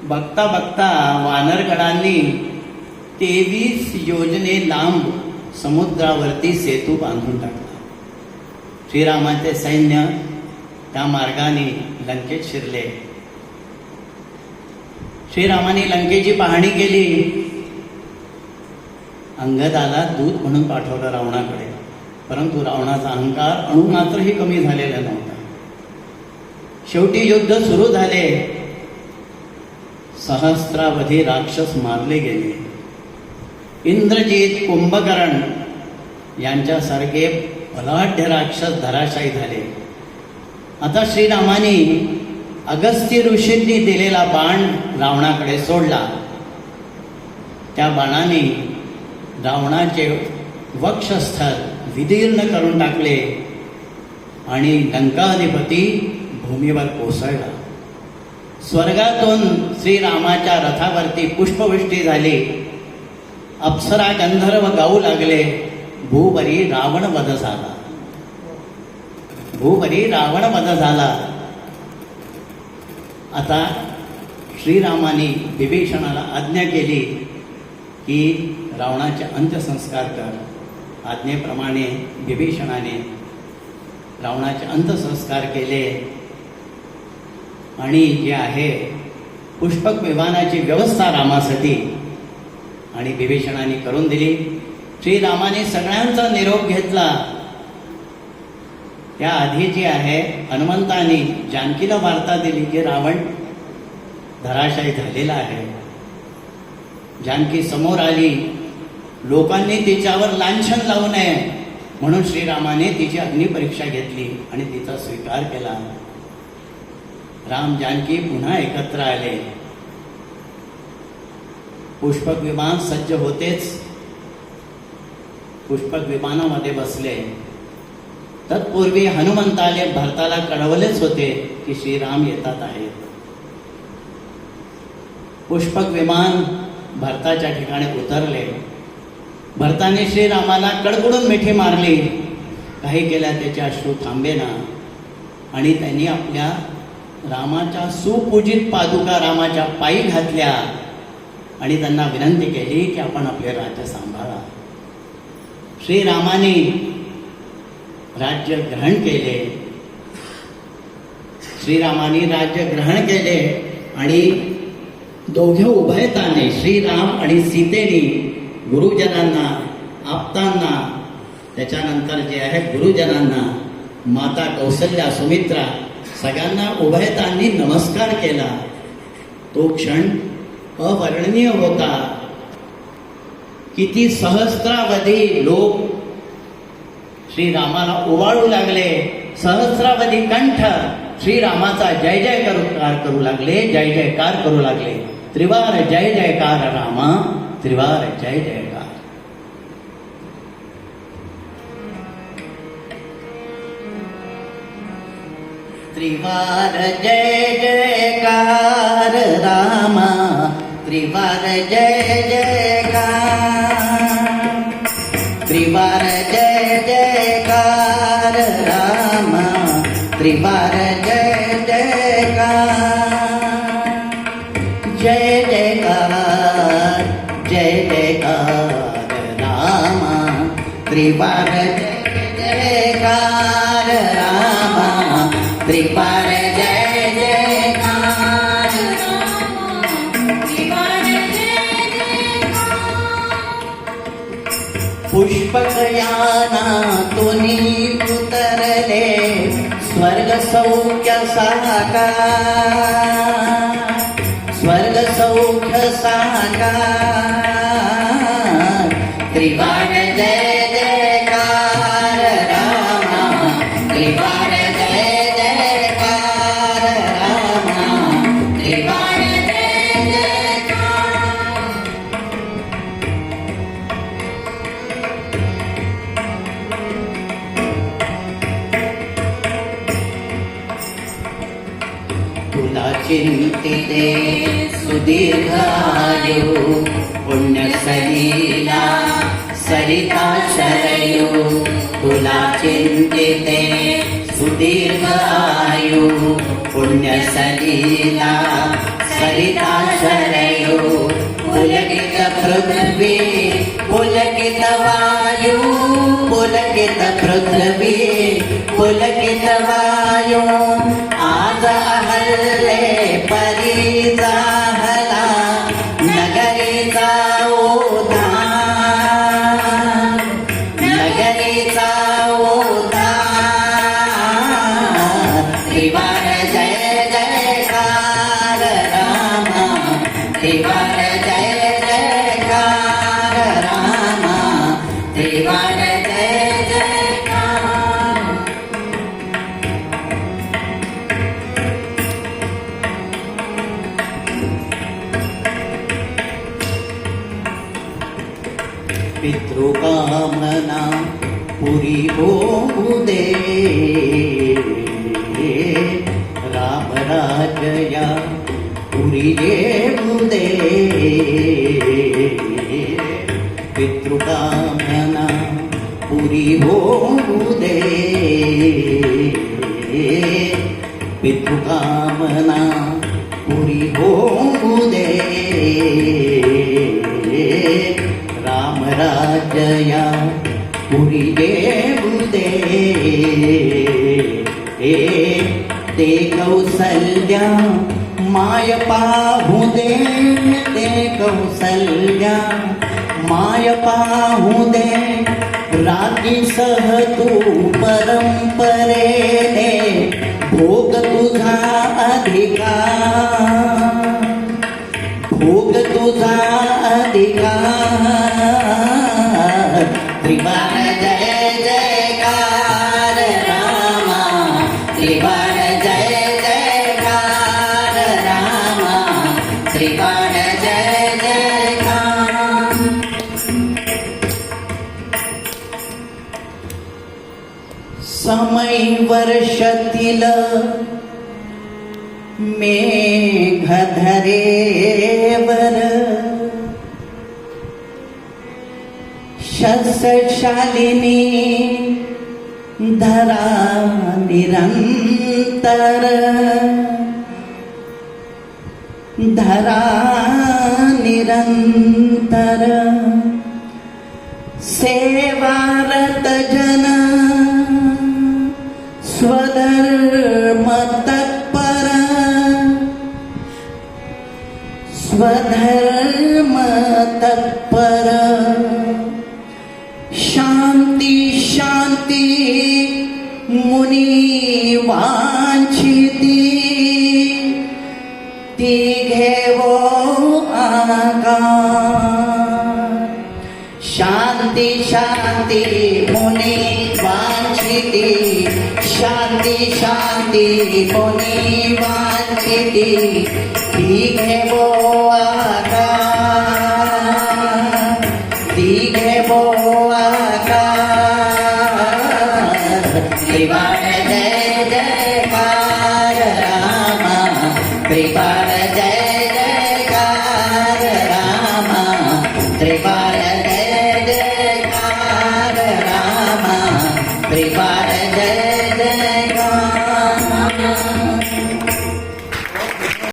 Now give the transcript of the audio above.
बघता बघता वानरगडांनी 23 योजने लांब समुद्रावरती सेतू बांधून टाकला. श्रीरामाचे सैन्य त्या मार्गाने लंकेत शिरले. श्रीरामाने लंकेची पाहणी केली. अंगदाला दूत म्हणून पाठवलं रावणाकडे, परंतु रावणाचा अहंकार अणुमात्रही कमी झालेला नव्हता. शेवटी युद्ध सुरू झाले. सहस्रावधी राक्षस मारले गेले. इंद्रजित, कुंभकर्ण यांच्यासारखे बलाढ्य राक्षस धराशायी झाले. आता श्रीरामाने अगस्त्य ऋषींनी दिलेला बाण रावणाकडे सोडला. त्या बाणाने रावणाचे वक्षस्थळ विदीर्ण करून टाकले आणि लंकाधिपती भूमीवर कोसळला. स्वर्गातून श्रीरामाच्या रथावरती पुष्पवृष्टी झाली. अप्सरा गंधर्व गाऊ लागले. भूवरी रावणवध झाला. भूवरी रावणवध झाला. आता श्रीरामाने विभीषणाला आज्ञा केली की रावणाचे अंत्यसंस्कार कर. आज्ञेप्रमाणे विभीषणाने रावणाचे अंत्यसंस्कार केले आणि जे आहे पुष्पक विमानाची व्यवस्था रामासाठी आणि विभीषणाने करून दिली. श्रीरामाने सगळ्यांचा निरोप घेतला. त्या आधी जी आहे हनुमंताने जानकीला वार्ता दिली की रावण धराशायी झालेला आहे. जानकी समोर आली. लोकांनी तिच्यावर लांछन लावू नये म्हणून श्रीरामाने तिची अग्निपरीक्षा घेतली आणि तिचा स्वीकार केला. राम जानकी पुन्हा एकत्र आले. पुष्पक विमान सज्ज होतेच पुष्पक विमानामध्ये बसले. तत्पूर्वी हनुमंताने भरताला कळवलेच होते की श्रीराम येतात आहेत. पुष्पक विमान भरताच्या ठिकाणी उतरले. भरताने श्रीरामाला कडकडून मिठी मारली. काही केल्या त्याचे अश्रू थांबेना आणि त्यांनी आपल्या रामाच्या सुपूजित पादुका रामाच्या पायी घातल्या आणि त्यांना विनंती केली की आपण आपले राज्य सांभाळा. श्रीरामाने राज्य ग्रहण केले. श्रीरामाने राज्य ग्रहण केले आणि दोघे उभयताने श्रीराम आणि सीतेने गुरुजनांना, आप्तांना, त्याच्यानंतर जे आहे गुरुजनांना, माता कौसल्या, सुमित्रा सगळ्यांना उभयतांनी नमस्कार केला. तो क्षण अवर्णनीय होता. किती सहस्रावधी लोक श्रीरामाला ओवाळू लागले. सहस्रावधी कंठ श्रीरामाचा जय जयकार करू लागले. जय जयकार करू लागले. त्रिवार जय जयकार रामा, त्रिवार जय जयकार. त्रिवार जय जयकार रामा, त्रिवार जय जयकार. त्रिवार जय जयकार रामा, त्रिवार जय जयकार. जय जयकार, जय जयकार रामा, त्रिवार जय जयकार रामा, त्रिवार जय जयकार रामा, त्रिवार जय जयकार. पुष्पकयानातून उतरले स्वर्ग सौख्य साकार. स्वर्ग सौख्य साकार. त्रिवार जय जयकार रामा, त्रिवार जय जयकार रामा, त्रिवार जय जयकार. तुला चिंतिते सुदीर्घ आयु, पुण्य सलीला सरिता शरयू. तुला चिंतिते सुदीर्घ आयु, पुण्य सलीला सरिता शरयो पुलकित पृथ्वी पुलकित वायु पुलकित पृथ्वी पुलकित वायु आज अहल्ले परी जाहला नगरीचा उद्धार नगरीचा उद्धार त्रिवार जय जयकार रामा त्रिवार जय जयकार रामा त्रिवार जय जयकार पितृकामना पुरी होऊ दे राम राजया पुरी येऊ दे पितृकामना पुरी होऊ दे पितृकामना पुरी होऊ दे राम राजया पुरी येऊ दे ते कौसल्या माय पाहू दे ते कौसल्या माय पाहू दे राजीसह तू परंपरेने भोग तुझा अधिकार भोग तुझा अधिकार त्रिवार जय जयकार रामा त्रिवार जय जयकार रामा त्रिवार जय जयकार समय वर्षतील मेघधरेवर शस्यशालिनी धरा निरंतर धरा निरंतर सेवारत जन स्वधर्म तत्पर स्वधर्म तत्पर शांती शांती मुनी वांछिती ती घेवो आकार शांती शांती मुनी वांछिती शांती शांती मुनी वांछिती ती घेवो आकार ती घेवो त्रिवार जय जयकार रामा त्रिवार